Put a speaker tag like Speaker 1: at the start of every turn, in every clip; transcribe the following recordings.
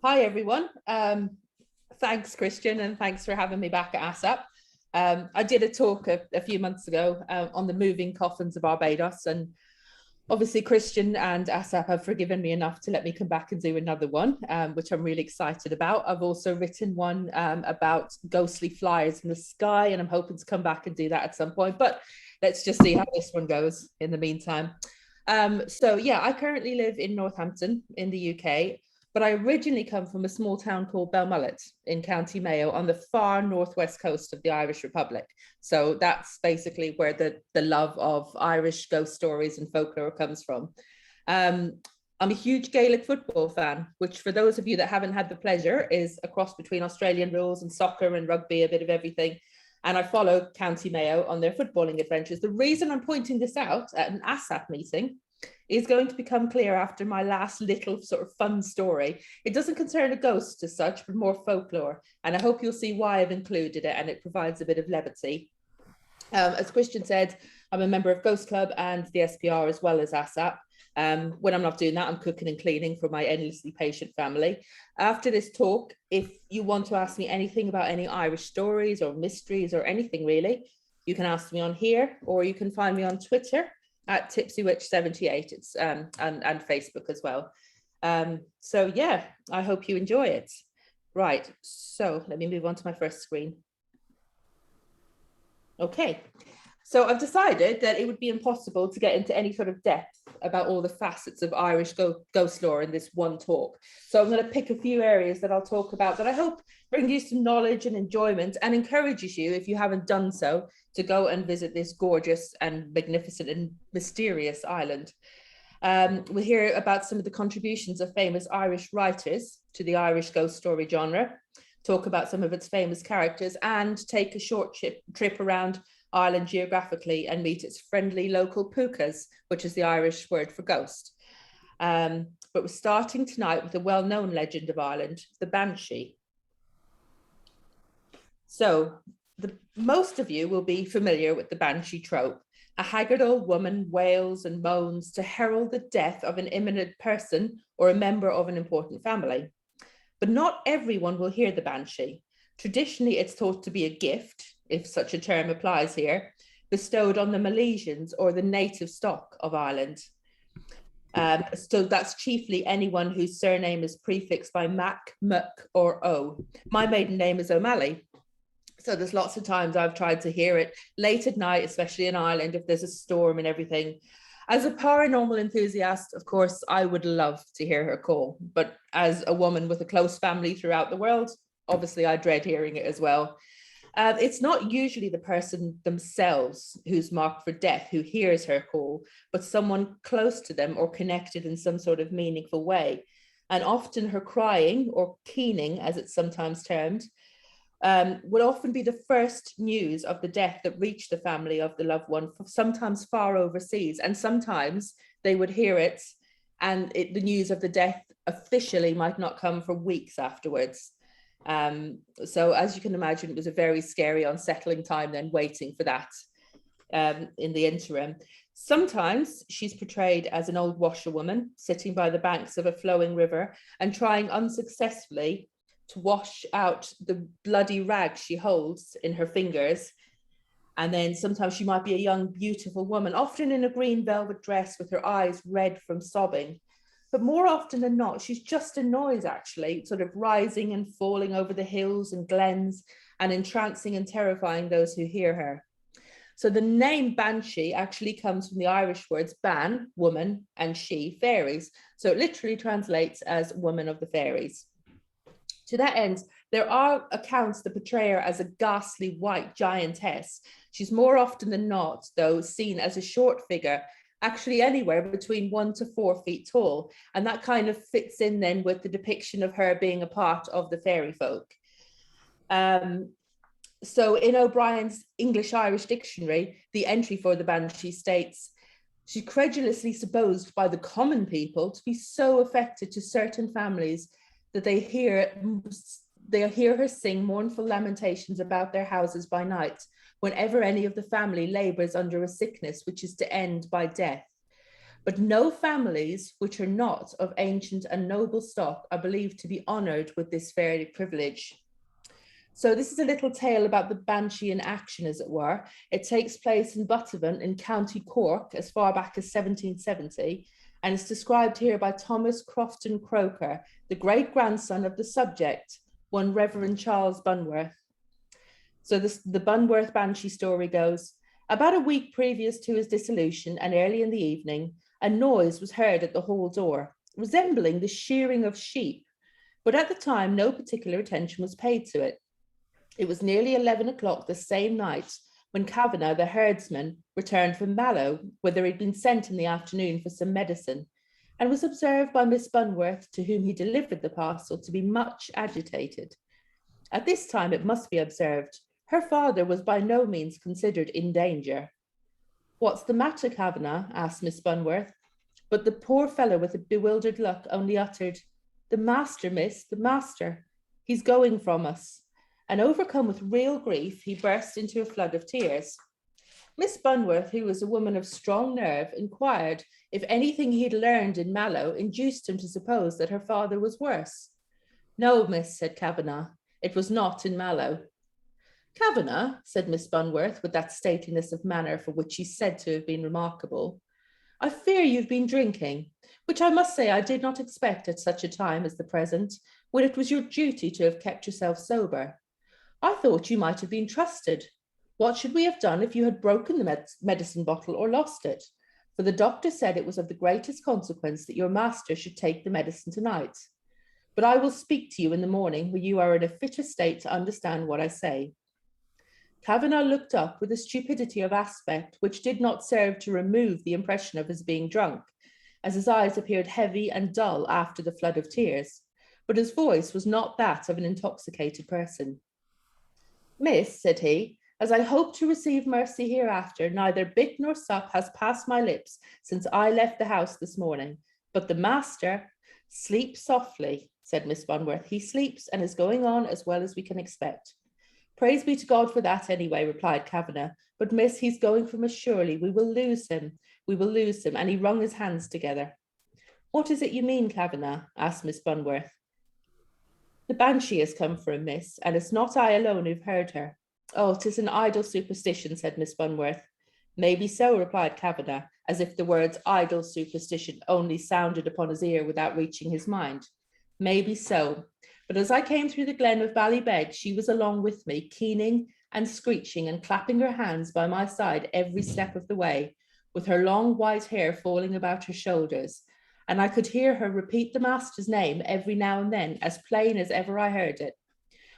Speaker 1: Hi, everyone. Thanks, Christian, and thanks for having me back at ASSAP. I did a talk a few months ago on the moving coffins of Barbados, and obviously Christian and ASSAP have forgiven me enough to let me come back and do another one, which I'm really excited about. I've also written one about ghostly flyers in the sky, and I'm hoping to come back and do that at some point, but let's just see how this one goes in the meantime. So yeah, I currently live in Northampton in the UK, but I originally come from a small town called Belmullet in County Mayo on the far northwest coast of the Irish Republic. So that's basically where the love of Irish ghost stories and folklore comes from. Um, I'm a huge Gaelic football fan, which for those of you that haven't had the pleasure is a cross between Australian rules and soccer and rugby, a bit of everything. And I follow County Mayo on their footballing adventures. The reason I'm pointing this out at an ASSAP meeting is going to become clear after my last little sort of fun story. It doesn't concern a ghost as such, but more folklore. And I hope you'll see why I've included it, and it provides a bit of levity. As Christian said, I'm a member of Ghost Club and the SPR as well as ASSAP. When I'm not doing that, I'm cooking and cleaning for my endlessly patient family. After this talk, if you want to ask me anything about any Irish stories or mysteries or anything really, you can ask me on here, or you can find me on Twitter at tipsywitch78. It's and Facebook as well. So yeah, I hope you enjoy it. Right, so let me move on to my first screen. Okay, so I've decided that it would be impossible to get into any sort of depth about all the facets of Irish ghost lore in this one talk. So I'm going to pick a few areas that I'll talk about that I hope bring you some knowledge and enjoyment, and encourages you, if you haven't done so, to go and visit this gorgeous and magnificent and mysterious island. We'll hear about some of the contributions of famous Irish writers to the Irish ghost story genre, talk about some of its famous characters, and take a short trip around Ireland geographically and meet its friendly local pukas, which is the Irish word for ghost. But we're starting tonight with a well-known legend of Ireland, the Banshee. So most of you will be familiar with the Banshee trope. A haggard old woman wails and moans to herald the death of an imminent person or a member of an important family. But not everyone will hear the Banshee. Traditionally, it's thought to be a gift, if such a term applies here, bestowed on the Milesians or the native stock of Ireland. So that's chiefly anyone whose surname is prefixed by Mac, Muck, or O. My maiden name is O'Malley. So there's lots of times I've tried to hear it late at night, especially in Ireland, if there's a storm and everything. As a paranormal enthusiast, of course, I would love to hear her call. But as a woman with a close family throughout the world, obviously I dread hearing it as well. It's not usually the person themselves who's marked for death who hears her call, but someone close to them or connected in some sort of meaningful way. And often her crying, or keening as it's sometimes termed, would often be the first news of the death that reached the family of the loved one, sometimes far overseas. And sometimes they would hear it, and the news of the death officially might not come for weeks afterwards. So as you can imagine, it was a very scary, unsettling time then waiting for that in the interim. Sometimes she's portrayed as an old washerwoman sitting by the banks of a flowing river and trying unsuccessfully to wash out the bloody rag she holds in her fingers. And then sometimes she might be a young, beautiful woman, often in a green velvet dress with her eyes red from sobbing. But more often than not, she's just a noise, actually, sort of rising and falling over the hills and glens and entrancing and terrifying those who hear her. So the name Banshee actually comes from the Irish words ban, woman, and she, fairies. So it literally translates as woman of the fairies. To that end, there are accounts that portray her as a ghastly white giantess. She's more often than not, though, seen as a short figure, actually anywhere between 1 to 4 feet tall. And that kind of fits in then with the depiction of her being a part of the fairy folk. So in O'Brien's English-Irish dictionary, the entry for the Banshee states, she's credulously supposed by the common people to be so affected to certain families that they hear her sing mournful lamentations about their houses by night, whenever any of the family labours under a sickness which is to end by death. but no families which are not of ancient and noble stock are believed to be honoured with this very privilege. So this is a little tale about the Banshee in action, as it were. It takes place in Buttevant in County Cork as far back as 1770, and it's described here by Thomas Crofton Croker, the great-grandson of the subject, one Reverend Charles Bunworth. So the Bunworth Banshee story goes, about a week previous to his dissolution and early in the evening, a noise was heard at the hall door, resembling the shearing of sheep, but at the time no particular attention was paid to it. It was nearly 11 o'clock the same night when Kavanagh, the herdsman, returned from Mallow, whither he'd been sent in the afternoon for some medicine, and was observed by Miss Bunworth, to whom he delivered the parcel, to be much agitated. At this time, it must be observed, her father was by no means considered in danger. What's the matter, Kavanagh? Asked Miss Bunworth. But the poor fellow, with a bewildered look, only uttered, the master, miss, the master. He's going from us. And overcome with real grief, he burst into a flood of tears. Miss Bunworth, who was a woman of strong nerve, inquired if anything he'd learned in Mallow induced him to suppose that her father was worse. No, miss, said Kavanagh, it was not in Mallow. Kavanagh, said Miss Bunworth, with that stateliness of manner for which she's said to have been remarkable, I fear you've been drinking, which I must say I did not expect at such a time as the present, when it was your duty to have kept yourself sober. I thought you might have been trusted. What should we have done if you had broken the medicine bottle or lost it? For the doctor said it was of the greatest consequence that your master should take the medicine tonight. But I will speak to you in the morning when you are in a fitter state to understand what I say. Kavanagh looked up with a stupidity of aspect which did not serve to remove the impression of his being drunk, as his eyes appeared heavy and dull after the flood of tears, but his voice was not that of an intoxicated person. Miss, said he, as I hope to receive mercy hereafter, neither bit nor sup has passed my lips since I left the house this morning, but the master, sleep softly, said Miss Bunworth. He sleeps and is going on as well as we can expect. Praise be to God for that anyway, replied Kavanagh. But miss, he's going from us surely. We will lose him. And he wrung his hands together. What is it you mean, Kavanagh? Asked Miss Bunworth. The Banshee has come for him, miss, and it's not I alone who've heard her. Oh, 'tis an idle superstition, said Miss Bunworth. Maybe so, replied Kavanagh, as if the words idle superstition only sounded upon his ear without reaching his mind. Maybe so. But as I came through the glen of Ballybeg, she was along with me, keening and screeching and clapping her hands by my side every step of the way, with her long white hair falling about her shoulders, and I could hear her repeat the master's name every now and then, as plain as ever I heard it.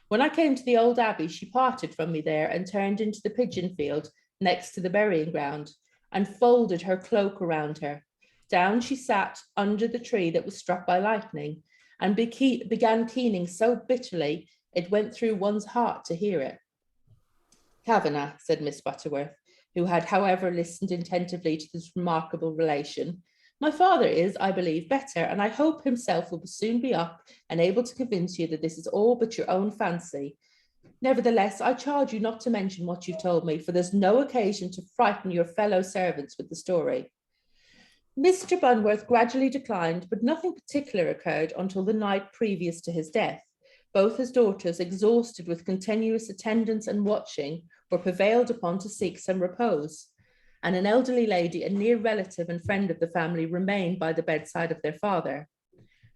Speaker 1: When I came to the old abbey, she parted from me there and turned into the pigeon field next to the burying ground, and folded her cloak around her. Down she sat under the tree that was struck by lightning, and began keening so bitterly it went through one's heart to hear it. Kavanagh, said Miss Butterworth, who had, however, listened attentively to this remarkable relation, my father is, I believe, better, and I hope himself will soon be up and able to convince you that this is all but your own fancy. Nevertheless, I charge you not to mention what you've told me, for there's no occasion to frighten your fellow servants with the story. Mr. Bunworth gradually declined, but nothing particular occurred until the night previous to his death. Both his daughters, exhausted with continuous attendance and watching, were prevailed upon to seek some repose, and an elderly lady, a near relative and friend of the family, remained by the bedside of their father.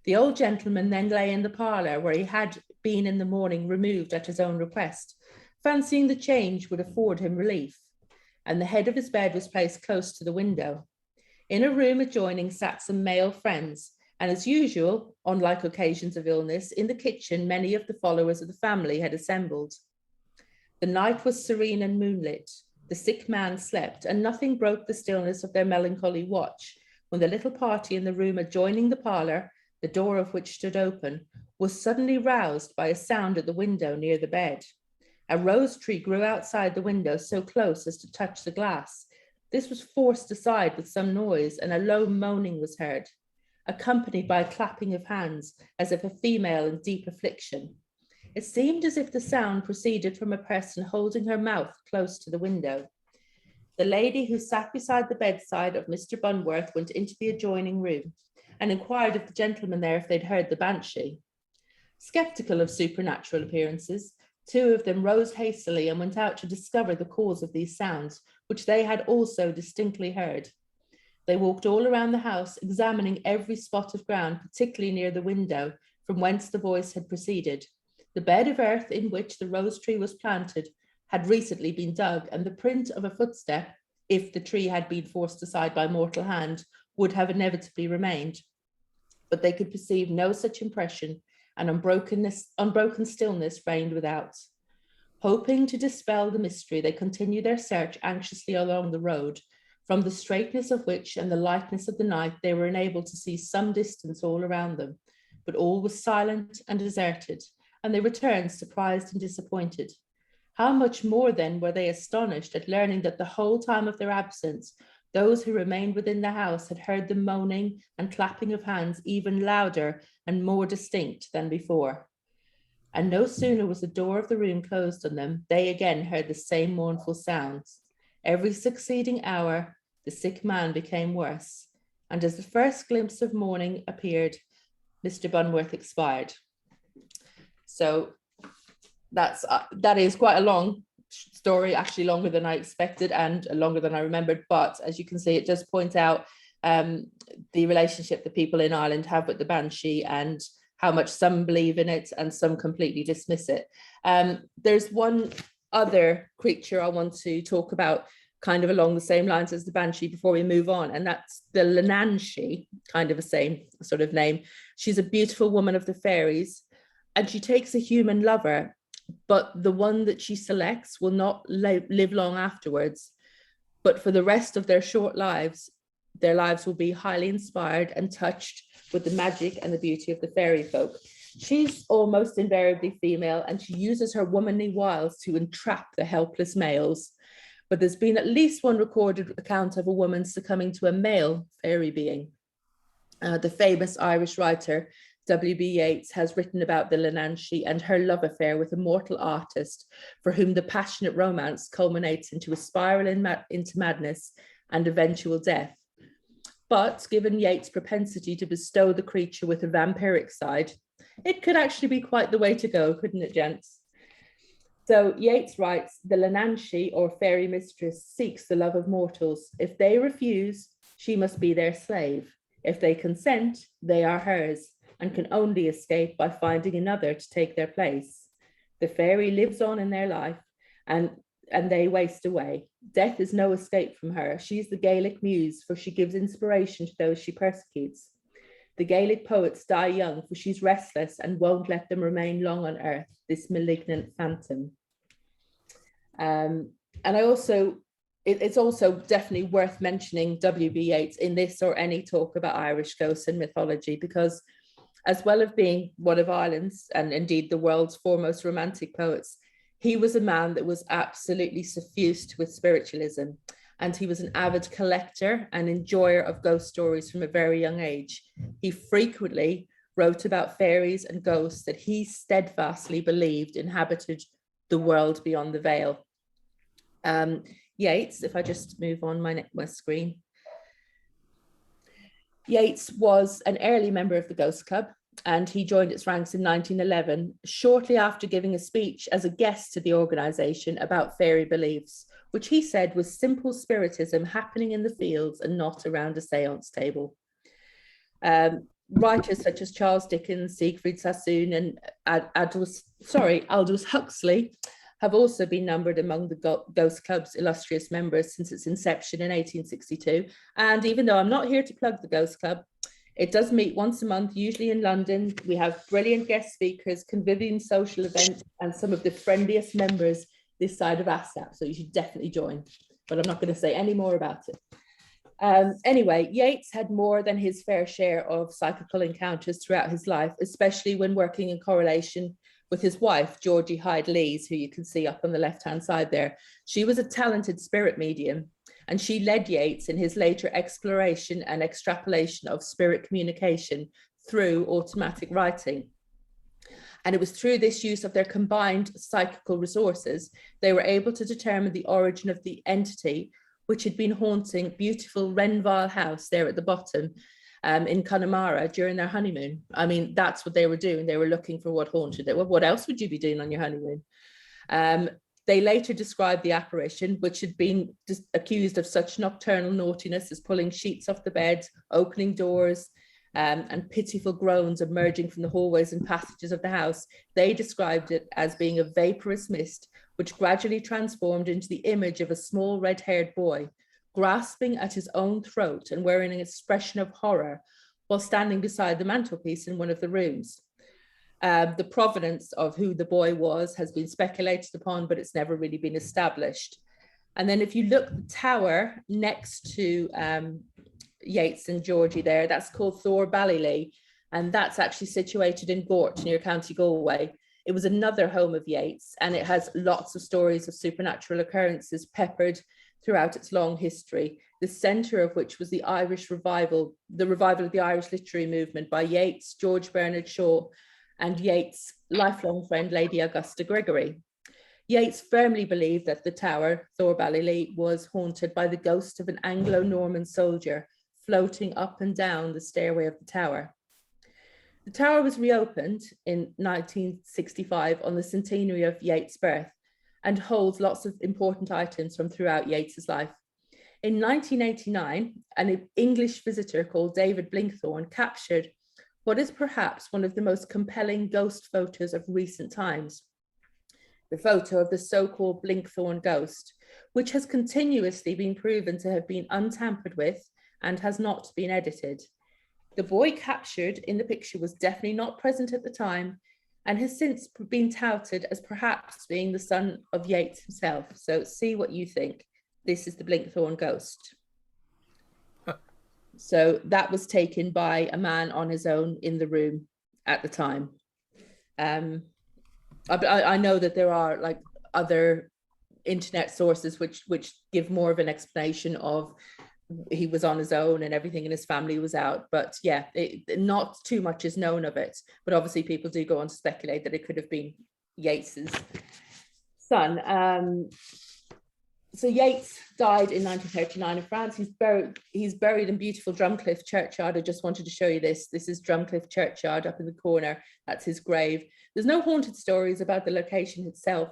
Speaker 1: The old gentleman then lay in the parlour, where he had been in the morning removed at his own request, fancying the change would afford him relief, and the head of his bed was placed close to the window. In a room adjoining sat some male friends, and as usual, on like occasions of illness, in the kitchen many of the followers of the family had assembled. The night was serene and moonlit. The sick man slept, and nothing broke the stillness of their melancholy watch, when the little party in the room adjoining the parlour, the door of which stood open, was suddenly roused by a sound at the window near the bed. A rose tree grew outside the window so close as to touch the glass. This was forced aside with some noise, and a low moaning was heard, accompanied by a clapping of hands, as of a female in deep affliction. It seemed as if the sound proceeded from a person holding her mouth close to the window. The lady who sat beside the bedside of Mr. Bunworth went into the adjoining room and inquired of the gentleman there if they'd heard the banshee. Skeptical of supernatural appearances, two of them rose hastily and went out to discover the cause of these sounds, which they had also distinctly heard. They walked all around the house, examining every spot of ground, particularly near the window from whence the voice had proceeded. The bed of earth in which the rose tree was planted had recently been dug, and the print of a footstep, if the tree had been forced aside by mortal hand, would have inevitably remained. But they could perceive no such impression, and unbroken stillness reigned without. Hoping to dispel the mystery, they continued their search anxiously along the road, from the straightness of which and the lightness of the night they were enabled to see some distance all around them. But all was silent and deserted, and they returned surprised and disappointed. How much more then were they astonished at learning that the whole time of their absence, those who remained within the house had heard the moaning and clapping of hands even louder and more distinct than before. And no sooner was the door of the room closed on them, they again heard the same mournful sounds. Every succeeding hour, the sick man became worse, and as the first glimpse of morning appeared, Mr. Bunworth expired. So that is quite a long story, actually longer than I expected and longer than I remembered. But as you can see, it does point out the relationship that people in Ireland have with the banshee and how much some believe in it and some completely dismiss it. There's one other creature I want to talk about kind of along the same lines as the banshee before we move on, and that's the Lenancy, kind of the same sort of name. She's a beautiful woman of the fairies, and she takes a human lover, but the one that she selects will not live long afterwards. But for the rest of their short lives, their lives will be highly inspired and touched with the magic and the beauty of the fairy folk. She's almost invariably female, and she uses her womanly wiles to entrap the helpless males. But there's been at least one recorded account of a woman succumbing to a male fairy being. The famous Irish writer W.B. Yeats has written about the Lenancy and her love affair with a mortal artist for whom the passionate romance culminates into a spiral into madness and eventual death. But given Yeats' propensity to bestow the creature with a vampiric side, it could actually be quite the way to go, couldn't it, gents? So Yeats writes, the Lenancy, or fairy mistress, seeks the love of mortals. If they refuse, she must be their slave. If they consent, they are hers, and can only escape by finding another to take their place. The fairy lives on in their life, and they waste away. Death is no escape from her. She's the Gaelic muse, for she gives inspiration to those she persecutes. The Gaelic poets die young, for she's restless and won't let them remain long on earth, this malignant phantom. And I also, it's also definitely worth mentioning W.B. Yeats in this or any talk about Irish ghosts and mythology, because as well as being one of Ireland's and indeed the world's foremost romantic poets, he was a man that was absolutely suffused with spiritualism. And he was an avid collector and enjoyer of ghost stories from a very young age. He frequently wrote about fairies and ghosts that he steadfastly believed inhabited the world beyond the veil. Yeats, if I just move on my screen. Yeats was an early member of the Ghost Club, and he joined its ranks in 1911, shortly after giving a speech as a guest to the organisation about fairy beliefs, which he said was simple spiritism happening in the fields and not around a seance table. Writers such as Charles Dickens, Siegfried Sassoon, and Aldous Huxley have also been numbered among the Ghost Club's illustrious members since its inception in 1862. And even though I'm not here to plug the Ghost Club, it does meet once a month, usually in London. We have brilliant guest speakers, convivial social events, and some of the friendliest members this side of ASSAP. So you should definitely join, but I'm not going to say any more about it. Anyway, Yeats had more than his fair share of psychical encounters throughout his life, especially when working in correlation with his wife, Georgie Hyde Lees, who you can see up on the left-hand side there. She was a talented spirit medium, and she led Yeats in his later exploration and extrapolation of spirit communication through automatic writing. And it was through this use of their combined psychical resources, they were able to determine the origin of the entity which had been haunting beautiful Renville house there at the bottom in Connemara during their honeymoon. I mean, that's what they were doing. They were looking for what haunted it. Well, what else would you be doing on your honeymoon? They later described the apparition, which had been accused of such nocturnal naughtiness as pulling sheets off the bed, opening doors, and pitiful groans emerging from the hallways and passages of the house. They described it as being a vaporous mist, which gradually transformed into the image of a small red-haired boy, grasping at his own throat and wearing an expression of horror while standing beside the mantelpiece in one of the rooms. The provenance of who the boy was has been speculated upon, but it's never really been established. And then if you look at the tower next to Yeats and Georgie there, that's called Thor Ballylee, and that's actually situated in Gort near County Galway. It was another home of Yeats, and it has lots of stories of supernatural occurrences peppered throughout its long history, the centre of which was the revival of the Irish literary movement by Yeats, George Bernard Shaw, and Yeats' lifelong friend, Lady Augusta Gregory. Yeats firmly believed that the tower, Thor Ballylee, was haunted by the ghost of an Anglo-Norman soldier floating up and down the stairway of the tower. The tower was reopened in 1965 on the centenary of Yeats' birth and holds lots of important items from throughout Yeats' life. In 1989, an English visitor called David Blinkthorne captured what is perhaps one of the most compelling ghost photos of recent times, the photo of the so-called Blinkthorne ghost, which has continuously been proven to have been untampered with and has not been edited. The boy captured in the picture was definitely not present at the time and has since been touted as perhaps being the son of Yeats himself. So see what you think. This is the Blinkthorne ghost. So that was taken by a man on his own in the room at the time. I know that there are like other internet sources which give more of an explanation of he was on his own and everything and his family was out. But yeah, not too much is known of it. But obviously people do go on to speculate that it could have been Yeats's son. So Yeats died in 1939 in France. He's buried in beautiful Drumcliff Churchyard. I just wanted to show you this. This is Drumcliff Churchyard up in the corner. That's his grave. There's no haunted stories about the location itself,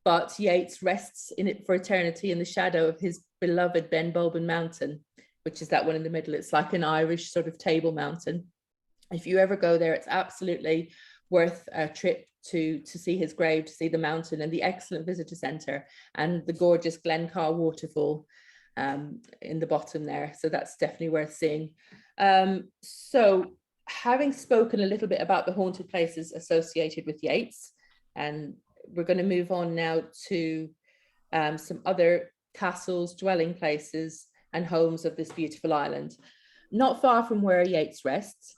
Speaker 1: but Yeats rests in it for eternity in the shadow of his beloved Ben Bulben Mountain, which is that one in the middle. It's like an Irish sort of table mountain. If you ever go there, it's absolutely worth a trip to see his grave, to see the mountain and the excellent visitor centre and the gorgeous Glencar waterfall in the bottom there. So that's definitely worth seeing. So having spoken a little bit about the haunted places associated with Yeats, and we're going to move on now to some other castles, dwelling places and homes of this beautiful island. Not far from where Yeats rests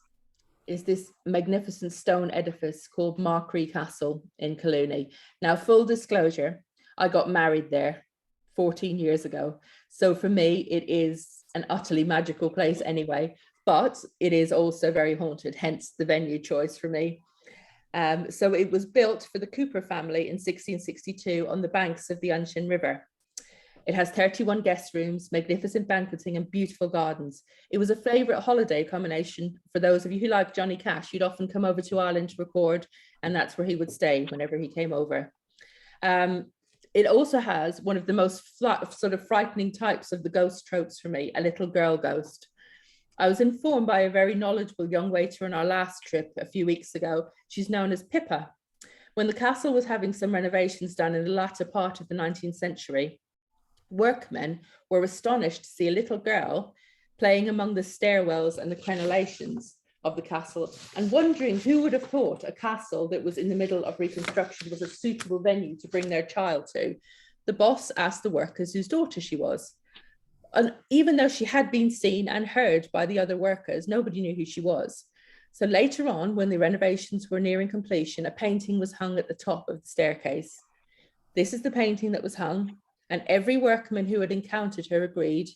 Speaker 1: is this magnificent stone edifice called Mercury Castle in Collooney. Now, full disclosure, I got married there 14 years ago. So for me, it is an utterly magical place anyway, but it is also very haunted, hence the venue choice for me. So it was built for the Cooper family in 1662 on the banks of the Unshin River. It has 31 guest rooms, magnificent banqueting and beautiful gardens. It was a favourite holiday accommodation for those of you who like Johnny Cash. He'd often come over to Ireland to record, and that's where he would stay whenever he came over. It also has one of the most sort of frightening types of the ghost tropes for me, a little girl ghost. I was informed by a very knowledgeable young waiter on our last trip a few weeks ago. She's known as Pippa. When the castle was having some renovations done in the latter part of the 19th century, workmen were astonished to see a little girl playing among the stairwells and the crenellations of the castle and wondering who would have thought a castle that was in the middle of reconstruction was a suitable venue to bring their child to. The boss asked the workers whose daughter she was. And even though she had been seen and heard by the other workers, nobody knew who she was. So later on, when the renovations were nearing completion, a painting was hung at the top of the staircase. This is the painting that was hung, and every workman who had encountered her agreed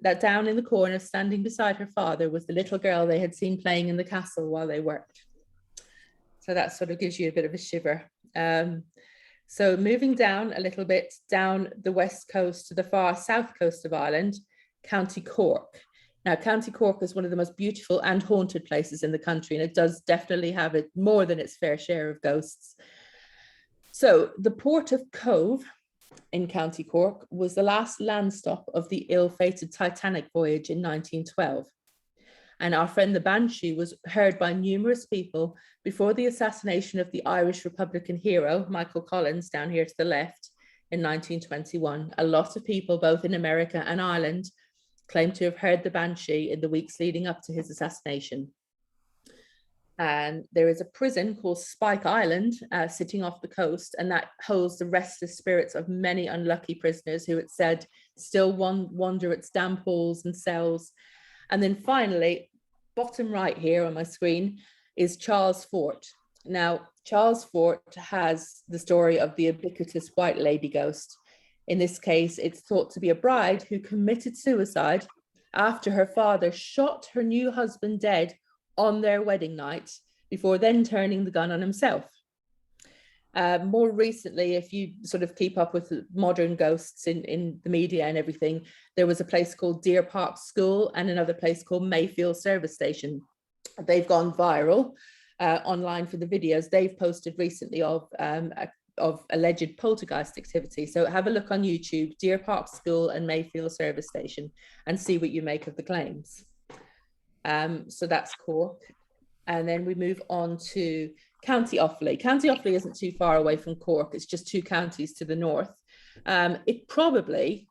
Speaker 1: that down in the corner, standing beside her father, was the little girl they had seen playing in the castle while they worked. So that sort of gives you a bit of a shiver. So moving down a little bit, down the west coast to the far south coast of Ireland, County Cork. Now, County Cork is one of the most beautiful and haunted places in the country, and it does definitely have it more than its fair share of ghosts. So the port of Cove in County Cork was the last land stop of the ill-fated Titanic voyage in 1912. And our friend the Banshee was heard by numerous people before the assassination of the Irish Republican hero, Michael Collins, down here to the left, in 1921. A lot of people, both in America and Ireland, claimed to have heard the Banshee in the weeks leading up to his assassination. And there is a prison called Spike Island sitting off the coast, and that holds the restless spirits of many unlucky prisoners who, it said, still wander its damp halls and cells. And then finally, bottom right here on my screen is Charles Fort. Now, Charles Fort has the story of the ubiquitous white lady ghost. In this case, it's thought to be a bride who committed suicide after her father shot her new husband dead on their wedding night before then turning the gun on himself. More recently, if you sort of keep up with modern ghosts in the media and everything, there was a place called Deer Park School and another place called Mayfield Service Station. They've gone viral online for the videos they've posted recently of alleged poltergeist activity. So have a look on YouTube, Deer Park School and Mayfield Service Station, and see what you make of the claims. So that's Cork. And then we move on to County Offaly. County Offaly isn't too far away from Cork. It's just 2 counties to the north. It probably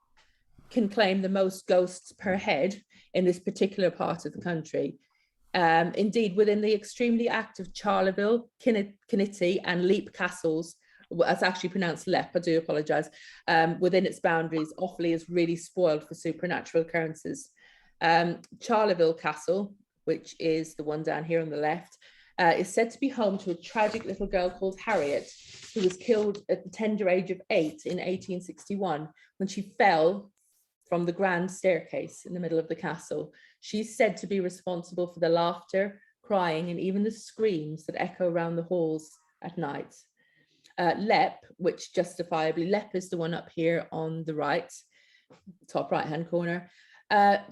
Speaker 1: can claim the most ghosts per head in this particular part of the country. Indeed, within the extremely active Charleville, Kinnitty and Leap castles, that's actually pronounced Lep, I do apologise, within its boundaries, Offaly is really spoiled for supernatural occurrences. Charleville Castle, which is the one down here on the left, is said to be home to a tragic little girl called Harriet, who was killed at the tender age of 8 in 1861 when she fell from the grand staircase in the middle of the castle. She's said to be responsible for the laughter, crying, and even the screams that echo around the halls at night. Lep, which justifiably, Lep is the one up here on the right, top right-hand corner,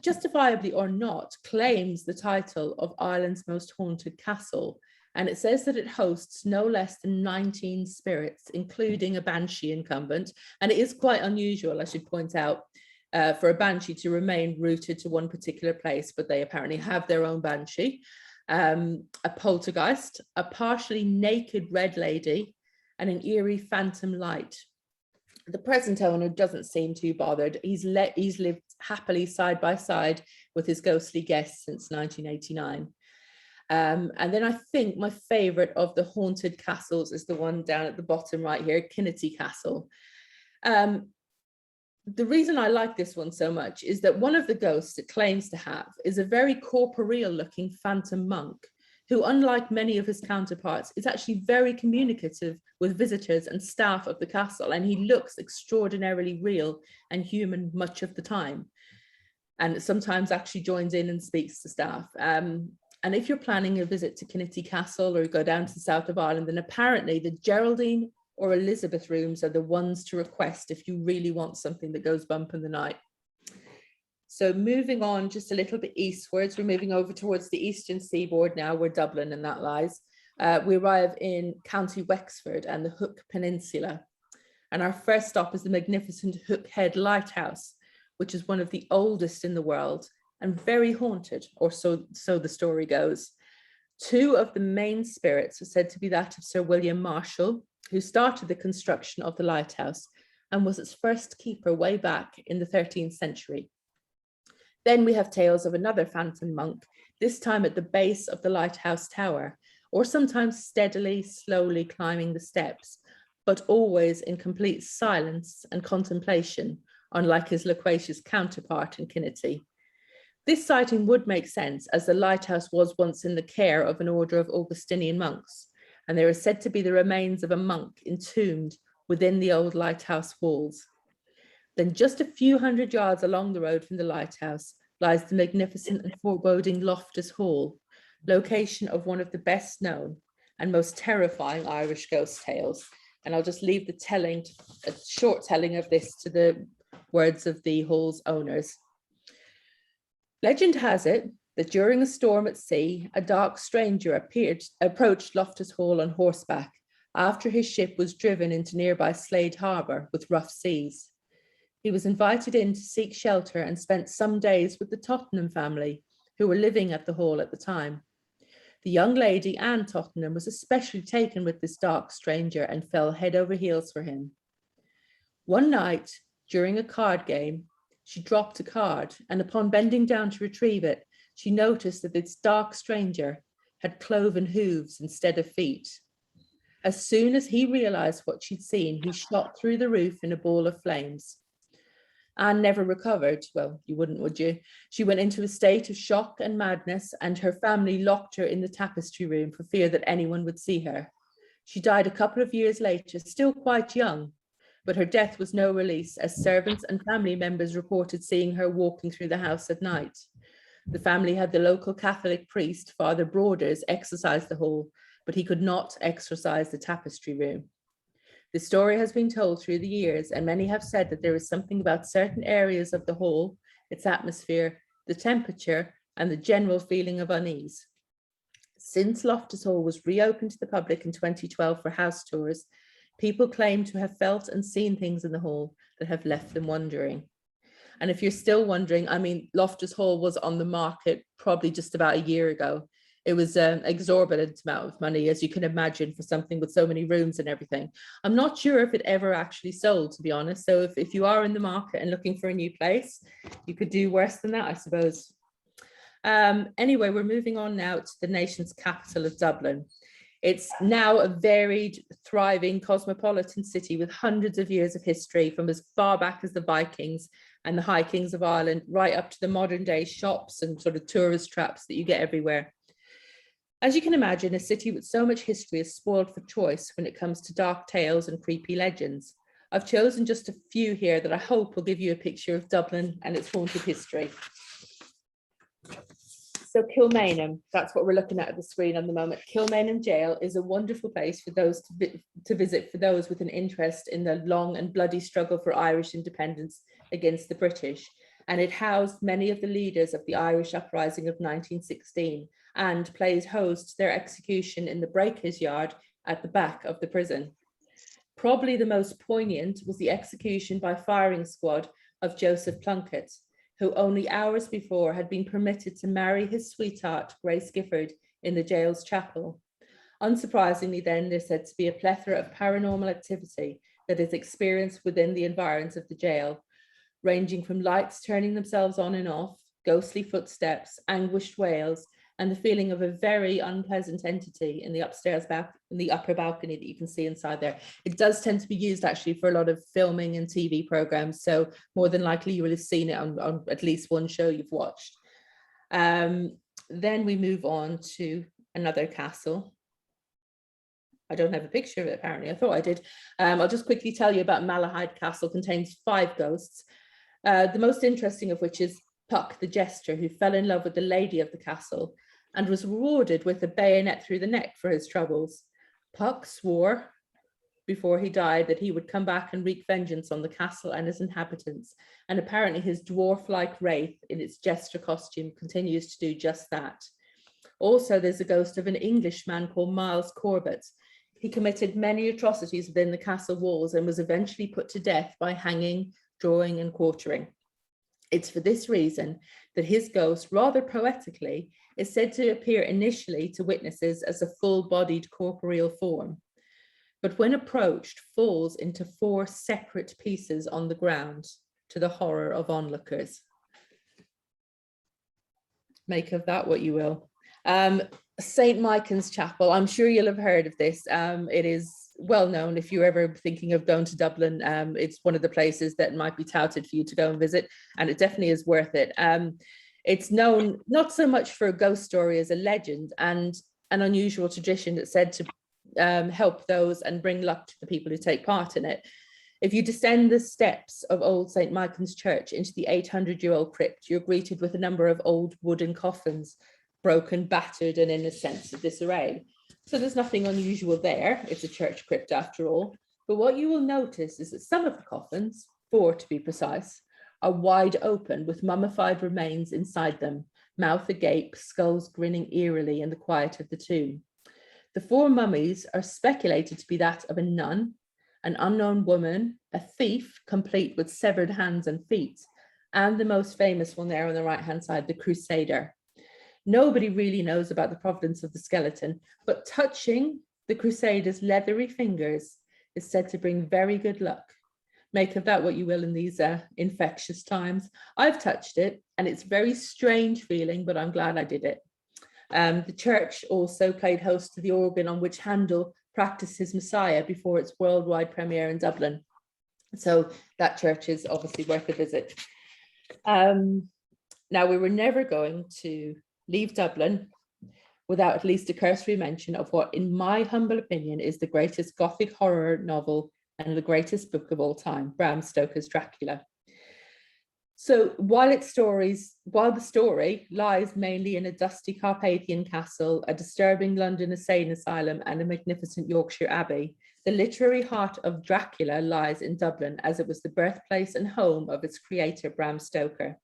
Speaker 1: justifiably or not, claims the title of Ireland's most haunted castle. And it says that it hosts no less than 19 spirits, including a Banshee incumbent. And it is quite unusual, I should point out, for a Banshee to remain rooted to one particular place, but they apparently have their own Banshee. A poltergeist, a partially naked red lady, and an eerie phantom light. The present owner doesn't seem too bothered. He's lived happily side by side with his ghostly guests since 1989. And then I think my favourite of the haunted castles is the one down at the bottom right here, Kinnitty Castle. The reason I like this one so much is that one of the ghosts it claims to have is a very corporeal looking phantom monk who, unlike many of his counterparts, is actually very communicative with visitors and staff of the castle, and he looks extraordinarily real and human much of the time, and sometimes actually joins in and speaks to staff. And if you're planning a visit to Kinnitty Castle or go down to the south of Ireland, then apparently the Geraldine or Elizabeth rooms are the ones to request if you really want something that goes bump in the night. So moving on just a little bit eastwards, we're moving over towards the eastern seaboard now, where Dublin and that lies. We arrive in County Wexford and the Hook Peninsula. And our first stop is the magnificent Hook Head Lighthouse, which is one of the oldest in the world and very haunted, or so the story goes. 2 of the main spirits are said to be that of Sir William Marshall, who started the construction of the lighthouse and was its first keeper way back in the 13th century. Then we have tales of another phantom monk, this time at the base of the lighthouse tower, or sometimes steadily, slowly climbing the steps, but always in complete silence and contemplation, unlike his loquacious counterpart in Kinnitty. This sighting would make sense, as the lighthouse was once in the care of an order of Augustinian monks, and there is said to be the remains of a monk entombed within the old lighthouse walls. Then just a few hundred yards along the road from the lighthouse lies the magnificent and foreboding Loftus Hall, location of one of the best known and most terrifying Irish ghost tales. And I'll just leave a short telling of this to the words of the hall's owners. Legend has it that during a storm at sea, a dark stranger approached Loftus Hall on horseback after his ship was driven into nearby Slade Harbour with rough seas. He was invited in to seek shelter and spent some days with the Tottenham family, who were living at the hall at the time. The young lady, Anne Tottenham, was especially taken with this dark stranger and fell head over heels for him. One night, during a card game, she dropped a card, and upon bending down to retrieve it, she noticed that this dark stranger had cloven hooves instead of feet. As soon as he realized what she'd seen, he shot through the roof in a ball of flames. Anne never recovered. Well, you wouldn't, would you? She went into a state of shock and madness, and her family locked her in the tapestry room for fear that anyone would see her. She died a couple of years later, still quite young, but her death was no release, as servants and family members reported seeing her walking through the house at night. The family had the local Catholic priest, Father Broders, exorcise the hall, but he could not exorcise the tapestry room. The story has been told through the years, and many have said that there is something about certain areas of the hall, its atmosphere, the temperature, and the general feeling of unease. Since Loftus Hall was reopened to the public in 2012 for house tours, people claim to have felt and seen things in the hall that have left them wondering. And if you're still wondering, I mean, Loftus Hall was on the market probably just about a year ago. It was an exorbitant amount of money, as you can imagine, for something with so many rooms and everything. I'm not sure if it ever actually sold, to be honest. So if you are in the market and looking for a new place, you could do worse than that, I suppose. Anyway, we're moving on now to the nation's capital of Dublin. It's now a varied, thriving, cosmopolitan city with hundreds of years of history, from as far back as the Vikings and the High Kings of Ireland, right up to the modern day shops and sort of tourist traps that you get everywhere. As you can imagine, a city with so much history is spoiled for choice when it comes to dark tales and creepy legends. I've chosen just a few here that I hope will give you a picture of Dublin and its haunted history. So Kilmainham, that's what we're looking at the screen at the moment. Kilmainham Jail is a wonderful place for those to visit for those with an interest in the long and bloody struggle for Irish independence against the British. And it housed many of the leaders of the Irish uprising of 1916 and plays host to their execution in the Breakers Yard at the back of the prison. Probably the most poignant was the execution by firing squad of Joseph Plunkett, who only hours before had been permitted to marry his sweetheart, Grace Gifford, in the jail's chapel. Unsurprisingly, then, there's said to be a plethora of paranormal activity that is experienced within the environs of the jail, ranging from lights turning themselves on and off, ghostly footsteps, anguished wails, and the feeling of a very unpleasant entity in the upper balcony that you can see inside there. It does tend to be used actually for a lot of filming and TV programs, so more than likely you will have seen it on at least one show you've watched. Then we move on to another castle. I don't have a picture of it, apparently. I thought I did. I'll just quickly tell you about Malahide Castle. Contains 5 ghosts, the most interesting of which is Puck the jester, who fell in love with the lady of the castle and was rewarded with a bayonet through the neck for his troubles. Puck swore before he died that he would come back and wreak vengeance on the castle and its inhabitants, and apparently his dwarf-like wraith in its jester costume continues to do just that. Also, there's a ghost of an Englishman called Miles Corbett. He committed many atrocities within the castle walls and was eventually put to death by hanging, drawing, and quartering. It's for this reason that his ghost, rather poetically, is said to appear initially to witnesses as a full-bodied corporeal form, but when approached, falls into 4 separate pieces on the ground, to the horror of onlookers. Make of that what you will. St. Mikan's Chapel, I'm sure you'll have heard of this. It is well known if you're ever thinking of going to Dublin. It's one of the places that might be touted for you to go and visit, and it definitely is worth it. It's known not so much for a ghost story as a legend and an unusual tradition that's said to help those and bring luck to the people who take part in it. If you descend the steps of old St. Mikan's Church into the 800-year-old crypt, you're greeted with a number of old wooden coffins, broken, battered, and in a sense of disarray. So there's nothing unusual there. It's a church crypt after all. But what you will notice is that some of the coffins, 4 to be precise, are wide open with mummified remains inside them, mouth agape, skulls grinning eerily in the quiet of the tomb. The 4 mummies are speculated to be that of a nun, an unknown woman, a thief, complete with severed hands and feet, and the most famous one there on the right-hand side, the Crusader. Nobody really knows about the provenance of the skeleton, but touching the Crusader's leathery fingers is said to bring very good luck. Make of that what you will in these infectious times. I've touched it, and it's a very strange feeling, but I'm glad I did it. The church also played host to the organ on which Handel practiced his Messiah before its worldwide premiere in Dublin. So that church is obviously worth a visit. Now, we were never going to leave Dublin without at least a cursory mention of what, in my humble opinion, is the greatest Gothic horror novel and the greatest book of all time, Bram Stoker's Dracula. So while the story lies mainly in a dusty Carpathian castle, a disturbing London insane asylum, and a magnificent Yorkshire abbey, the literary heart of Dracula lies in Dublin, as it was the birthplace and home of its creator, Bram Stoker.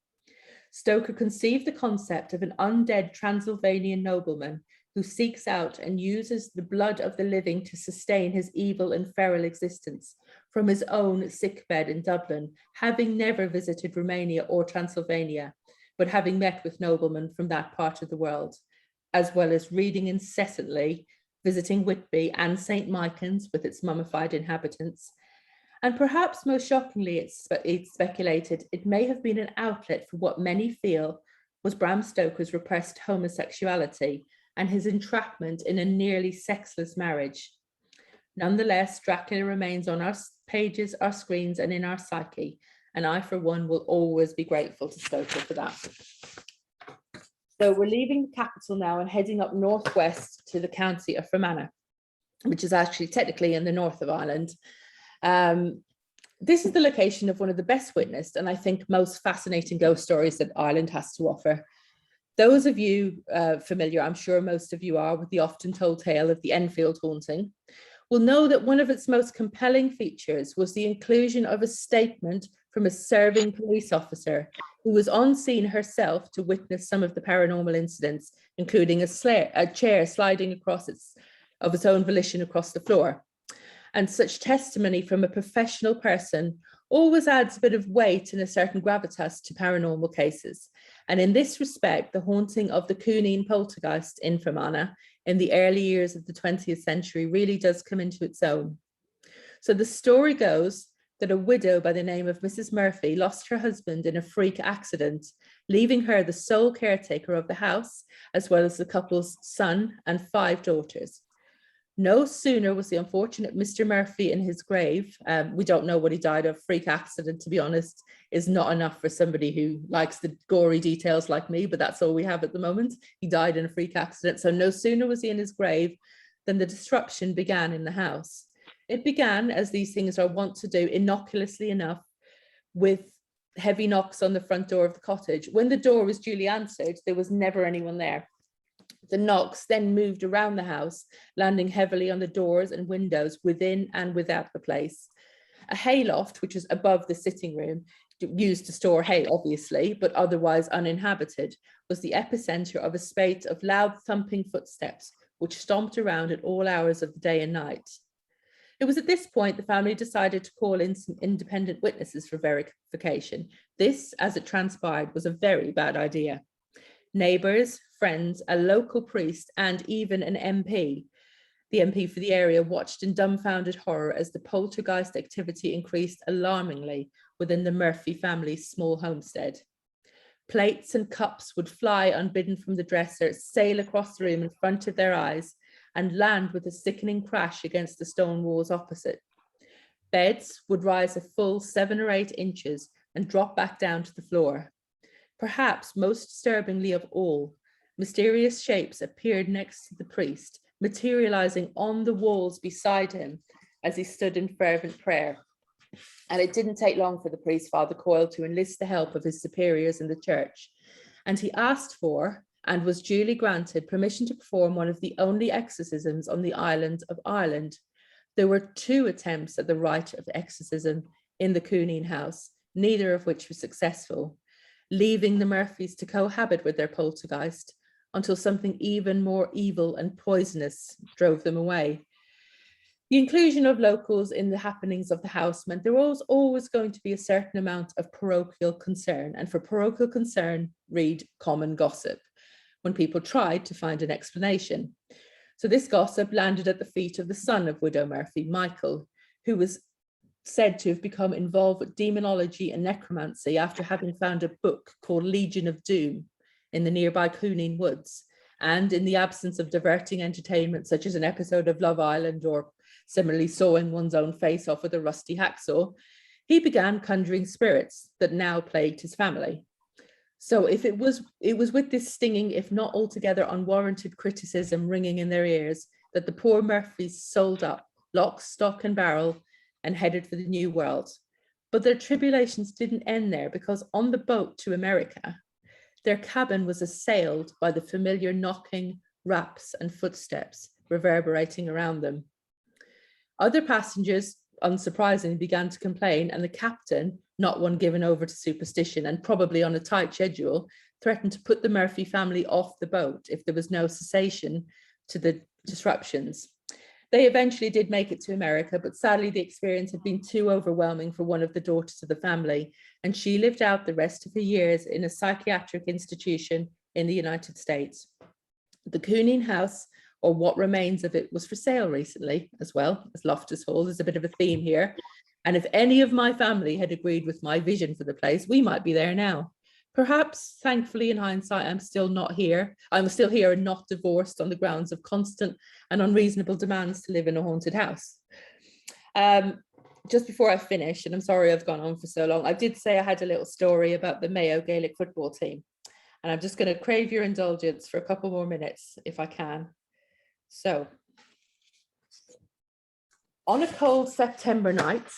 Speaker 1: Stoker conceived the concept of an undead Transylvanian nobleman who seeks out and uses the blood of the living to sustain his evil and feral existence from his own sickbed in Dublin, having never visited Romania or Transylvania, but having met with noblemen from that part of the world, as well as reading incessantly, visiting Whitby and St. Mikan's with its mummified inhabitants. And perhaps most shockingly, it's speculated it may have been an outlet for what many feel was Bram Stoker's repressed homosexuality and his entrapment in a nearly sexless marriage. Nonetheless, Dracula remains on our pages, our screens, and in our psyche, and I, for one, will always be grateful to Stoker for that. So we're leaving the capital now and heading up northwest to the county of Fermanagh, which is actually technically in the north of Ireland. This is the location of one of the best witnessed and I think most fascinating ghost stories that Ireland has to offer. Those of you familiar, I'm sure most of you are, with the often told tale of the Enfield haunting, will know that one of its most compelling features was the inclusion of a statement from a serving police officer who was on scene herself to witness some of the paranormal incidents, including a chair sliding of its own volition across the floor. And such testimony from a professional person always adds a bit of weight and a certain gravitas to paranormal cases. And in this respect, the haunting of the Kunin poltergeist in Fermanagh in the early years of the 20th century really does come into its own. So the story goes that a widow by the name of Mrs. Murphy lost her husband in a freak accident, leaving her the sole caretaker of the house, as well as the couple's son and 5 daughters. No sooner was the unfortunate Mr. Murphy in his grave. We don't know what he died of. Freak accident, to be honest, is not enough for somebody who likes the gory details like me, but that's all we have at the moment. He died in a freak accident. So no sooner was he in his grave than the disruption began in the house. It began, as these things are wont to do, innocuously enough, with heavy knocks on the front door of the cottage. When the door was duly answered, there was never anyone there. The knocks then moved around the house, landing heavily on the doors and windows within and without the place. A hayloft, which was above the sitting room, used to store hay, obviously, but otherwise uninhabited, was the epicenter of a spate of loud thumping footsteps, which stomped around at all hours of the day and night. It was at this point the family decided to call in some independent witnesses for verification. This, as it transpired, was a very bad idea. Neighbours, friends, a local priest, and even an MP, the MP for the area, watched in dumbfounded horror as the poltergeist activity increased alarmingly within the Murphy family's small homestead. Plates and cups would fly unbidden from the dresser, sail across the room in front of their eyes, and land with a sickening crash against the stone walls opposite. Beds would rise a full 7 or 8 inches and drop back down to the floor. Perhaps most disturbingly of all, mysterious shapes appeared next to the priest, materializing on the walls beside him as he stood in fervent prayer. And it didn't take long for the priest, Father Coyle, to enlist the help of his superiors in the church. And he asked for, and was duly granted, permission to perform one of the only exorcisms on the island of Ireland, There were 2 attempts at the rite of exorcism in the Kunin house, neither of which was successful, leaving the Murphys to cohabit with their poltergeist until something even more evil and poisonous drove them away. The inclusion of locals in the happenings of the house meant there was always going to be a certain amount of parochial concern, and for parochial concern, read common gossip, when people tried to find an explanation. So this gossip landed at the feet of the son of Widow Murphy, Michael, who was said to have become involved with demonology and necromancy after having found a book called Legion of Doom in the nearby Kunin woods. And in the absence of diverting entertainment, such as an episode of Love Island or similarly sawing one's own face off with a rusty hacksaw, he began conjuring spirits that now plagued his family. So if it was with this stinging, if not altogether unwarranted criticism ringing in their ears, that the poor Murphys sold up, lock, stock and barrel, and headed for the New World. But their tribulations didn't end there, because on the boat to America, their cabin was assailed by the familiar knocking, raps and footsteps reverberating around them. Other passengers, unsurprisingly, began to complain, and the captain, not one given over to superstition and probably on a tight schedule, threatened to put the Murphy family off the boat if there was no cessation to the disruptions. They eventually did make it to America, but sadly the experience had been too overwhelming for one of the daughters of the family, and she lived out the rest of her years in a psychiatric institution in the United States. The Kunin house, or what remains of it, was for sale recently, as well as Loftus Hall. There's a bit of a theme here. And if any of my family had agreed with my vision for the place, we might be there now. Perhaps, thankfully, in hindsight, I'm still here and not divorced on the grounds of constant and unreasonable demands to live in a haunted house. Just before I finish, and I'm sorry I've gone on for so long, I did say I had a little story about the Mayo Gaelic football team. And I'm just going to crave your indulgence for a couple more minutes, if I can. So, on a cold September night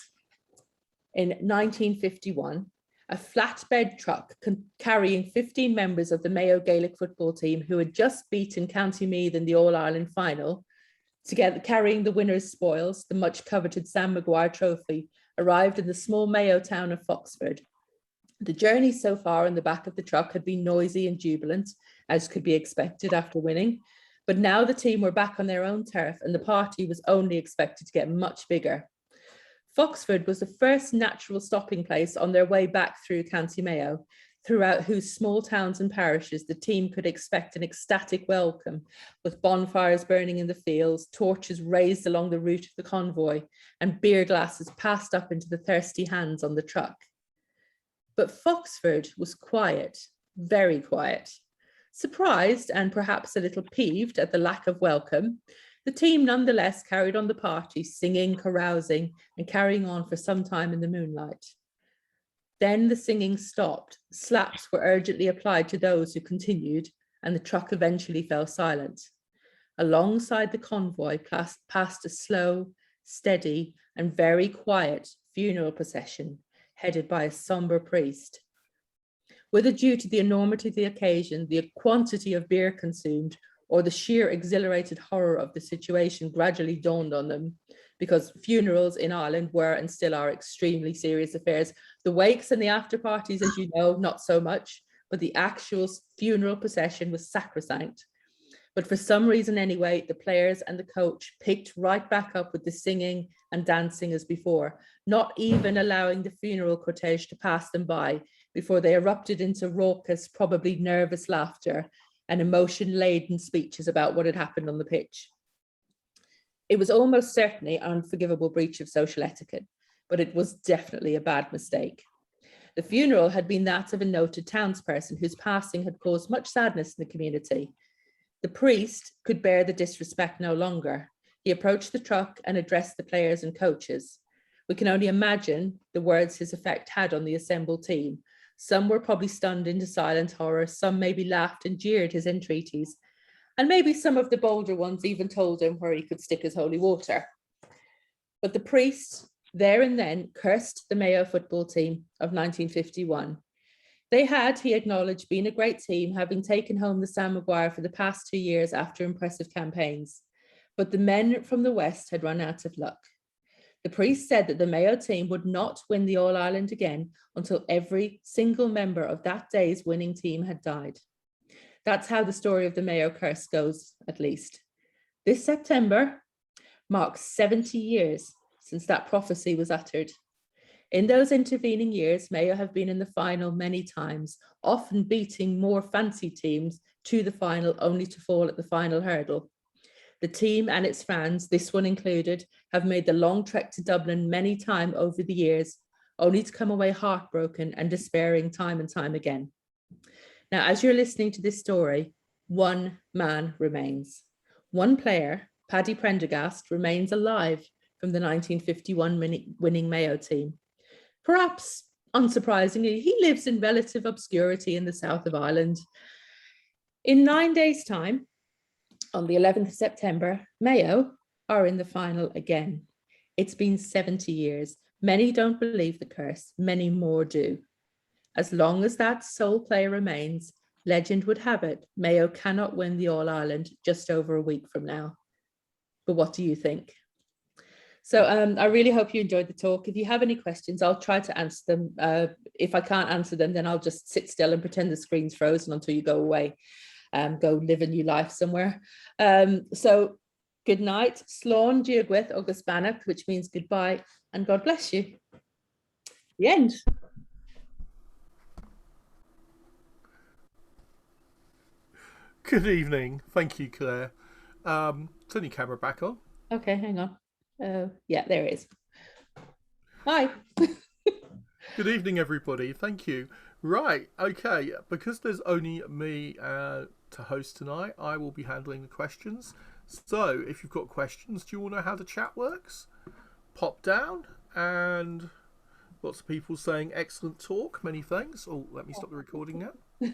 Speaker 1: in 1951, a flatbed truck carrying 15 members of the Mayo Gaelic football team, who had just beaten County Meath in the All-Ireland final, together carrying the winner's spoils, the much coveted Sam Maguire trophy, arrived in the small Mayo town of Foxford. The journey so far in the back of the truck had been noisy and jubilant, as could be expected after winning. But now the team were back on their own turf, and the party was only expected to get much bigger. Foxford was the first natural stopping place on their way back through County Mayo, throughout whose small towns and parishes the team could expect an ecstatic welcome, with bonfires burning in the fields, torches raised along the route of the convoy, and beer glasses passed up into the thirsty hands on the truck. But Foxford was quiet, very quiet. Surprised and perhaps a little peeved at the lack of welcome, the team nonetheless carried on the party, singing, carousing, and carrying on for some time in the moonlight. Then the singing stopped, slaps were urgently applied to those who continued, and the truck eventually fell silent. Alongside the convoy passed a slow, steady, and very quiet funeral procession, headed by a somber priest. Whether due to the enormity of the occasion, the quantity of beer consumed, or the sheer exhilarated horror of the situation gradually dawned on them, because funerals in Ireland were and still are extremely serious affairs. The wakes and the after parties, as you know, not so much, but the actual funeral procession was sacrosanct. But for some reason anyway, the players and the coach picked right back up with the singing and dancing as before, not even allowing the funeral cortege to pass them by before they erupted into raucous, probably nervous laughter and emotion-laden speeches about what had happened on the pitch. It was almost certainly an unforgivable breach of social etiquette, but it was definitely a bad mistake. The funeral had been that of a noted townsperson whose passing had caused much sadness in the community. The priest could bear the disrespect no longer. He approached the truck and addressed the players and coaches. We can only imagine the words his effect had on the assembled team. Some were probably stunned into silent horror, some maybe laughed and jeered his entreaties, and maybe some of the bolder ones even told him where he could stick his holy water. But the priest, there and then, cursed the Mayo football team of 1951. They had, he acknowledged, been a great team, having taken home the Sam Maguire for the past 2 years after impressive campaigns. but the men from the West had run out of luck. The priest said that the Mayo team would not win the All-Ireland again until every single member of that day's winning team had died. That's how the story of the Mayo curse goes, at least. This September marks 70 years since that prophecy was uttered. In those intervening years, Mayo have been in the final many times, often beating more fancy teams to the final only to fall at the final hurdle. The team and its fans, this one included, have made the long trek to Dublin many times over the years, only to come away heartbroken and despairing time and time again. Now, as you're listening to this story, one man remains. One player, Paddy Prendergast, remains alive from the 1951 winning Mayo team. Perhaps unsurprisingly, he lives in relative obscurity in the south of Ireland. In 9 days' time, on the 11th of September, Mayo are in the final again. It's been 70 years. Many don't believe the curse, many more do. As long as that sole player remains, legend would have it, Mayo cannot win the All-Ireland just over a week from now. But what do you think? So I really hope you enjoyed the talk. If you have any questions, I'll try to answer them. If I can't answer them, then I'll just sit still and pretend the screen's frozen until you go away. Go live a new life somewhere. So good night, Slán Diogwith Agus Banach, which means goodbye, and God bless you. The end.
Speaker 2: Good evening. Thank you, Claire. Turn your camera back on.
Speaker 1: Okay, hang on. Yeah, there it is. Hi.
Speaker 2: Good evening, everybody. Thank you. Right, okay, because there's only me to host tonight, I will be handling the questions. So, if you've got questions, do you all know how the chat works? Pop down, and lots of people saying excellent talk, many thanks. Oh, let me stop the recording now.